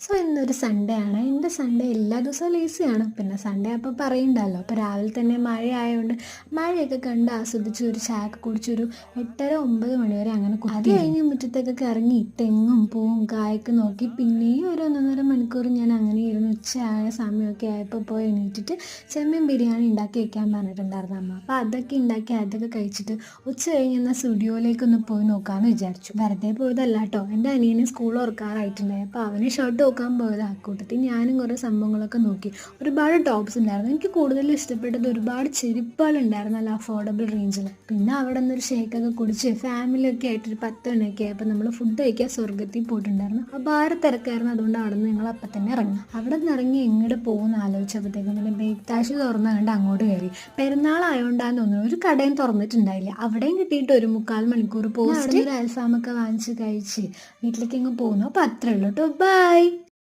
So ഇന്നൊരു Sunday ആണ്. എൻ്റെ സൺഡേ എല്ലാ ദിവസവും ലേസിയാണ്. പിന്നെ സൺഡേ അപ്പോൾ പറയണ്ടല്ലോ. അപ്പോൾ രാവിലെ തന്നെ മഴ ആയതുകൊണ്ട് മഴയൊക്കെ കണ്ട് ആസ്വദിച്ച് ഒരു ചായയൊക്കെ കുടിച്ചൊരു 8:30-9 മണി വരെ അങ്ങനെ അത് കഴിഞ്ഞ് മുറ്റത്തേക്കൊക്കെ ഇറങ്ങി തെങ്ങും പൂവും കായൊക്കെ നോക്കി പിന്നെയും ഒരു 1.5 മണിക്കൂർ ഞാൻ അങ്ങനെ ഇരുന്ന് ഉച്ചയായ സമയമൊക്കെ ആയപ്പോൾ പോയി എണീറ്റിട്ട് ചെമ്മീൻ ബിരിയാണി ഉണ്ടാക്കി വെക്കാൻ പറഞ്ഞിട്ടുണ്ടായിരുന്നു അമ്മ. അപ്പോൾ അതൊക്കെ ഉണ്ടാക്കി അതൊക്കെ കഴിച്ചിട്ട് ഉച്ച കഴിഞ്ഞ് എന്നാൽ സ്റ്റുഡിയോയിലേക്കൊന്ന് പോയി നോക്കാമെന്ന് വിചാരിച്ചു. വെറുതെ പോയതല്ല കേട്ടോ, എൻ്റെ അനിയന് സ്കൂൾ തുറക്കാറായിട്ടുണ്ടായി. അപ്പോൾ അവന് ഷർട്ട് നോക്കാൻ പോയത്. ആ കൂട്ടത്തിൽ ഞാനും കുറേ സംഭവങ്ങളൊക്കെ നോക്കി. ഒരുപാട് ടോപ്സ് ഉണ്ടായിരുന്നു. എനിക്ക് കൂടുതൽ ഇഷ്ടപ്പെട്ടത് ഒരുപാട് ചെരുപ്പുകളുണ്ടായിരുന്നു, നല്ല അഫോർഡബിൾ റേഞ്ചിൽ. പിന്നെ അവിടെ നിന്നൊരു ഷേക്കൊക്കെ കുടിച്ച് ഫാമിലിയൊക്കെ ആയിട്ടൊരു 10 മണിയൊക്കെ ആയപ്പോൾ നമ്മൾ ഫുഡ് കഴിക്കാൻ സ്വർഗത്തിൽ പോയിട്ടുണ്ടായിരുന്നു. അപ്പോൾ ആരെ തിരക്കായിരുന്നു, അതുകൊണ്ട് അവിടെ നിന്ന് ഞങ്ങൾ അപ്പം തന്നെ ഇറങ്ങി. അവിടെ നിന്ന് ഇറങ്ങി എങ്ങോട്ട് പോകുന്ന ആലോചിച്ചപ്പോഴത്തേക്കും പിന്നെ ബ്രേക്ക്ഫാസ്റ്റ് തുറന്നു കണ്ട് അങ്ങോട്ട് കയറി. പെരുന്നാളായോണ്ടാന്ന് തോന്നുന്നു ഒരു കടയും തുറന്നിട്ടുണ്ടായില്ല. അവിടെയും കിട്ടിയിട്ട് ഒരു 3/4 മണിക്കൂർ പോസ്റ്റ് ഒരു അൽഫാമൊക്കെ വാങ്ങിച്ച് കഴിച്ച് വീട്ടിലേക്ക് ഇങ്ങ് പോകുന്നു. അപ്പോൾ അത്രേ ഉള്ളൂ കേട്ടോ. ബൈ.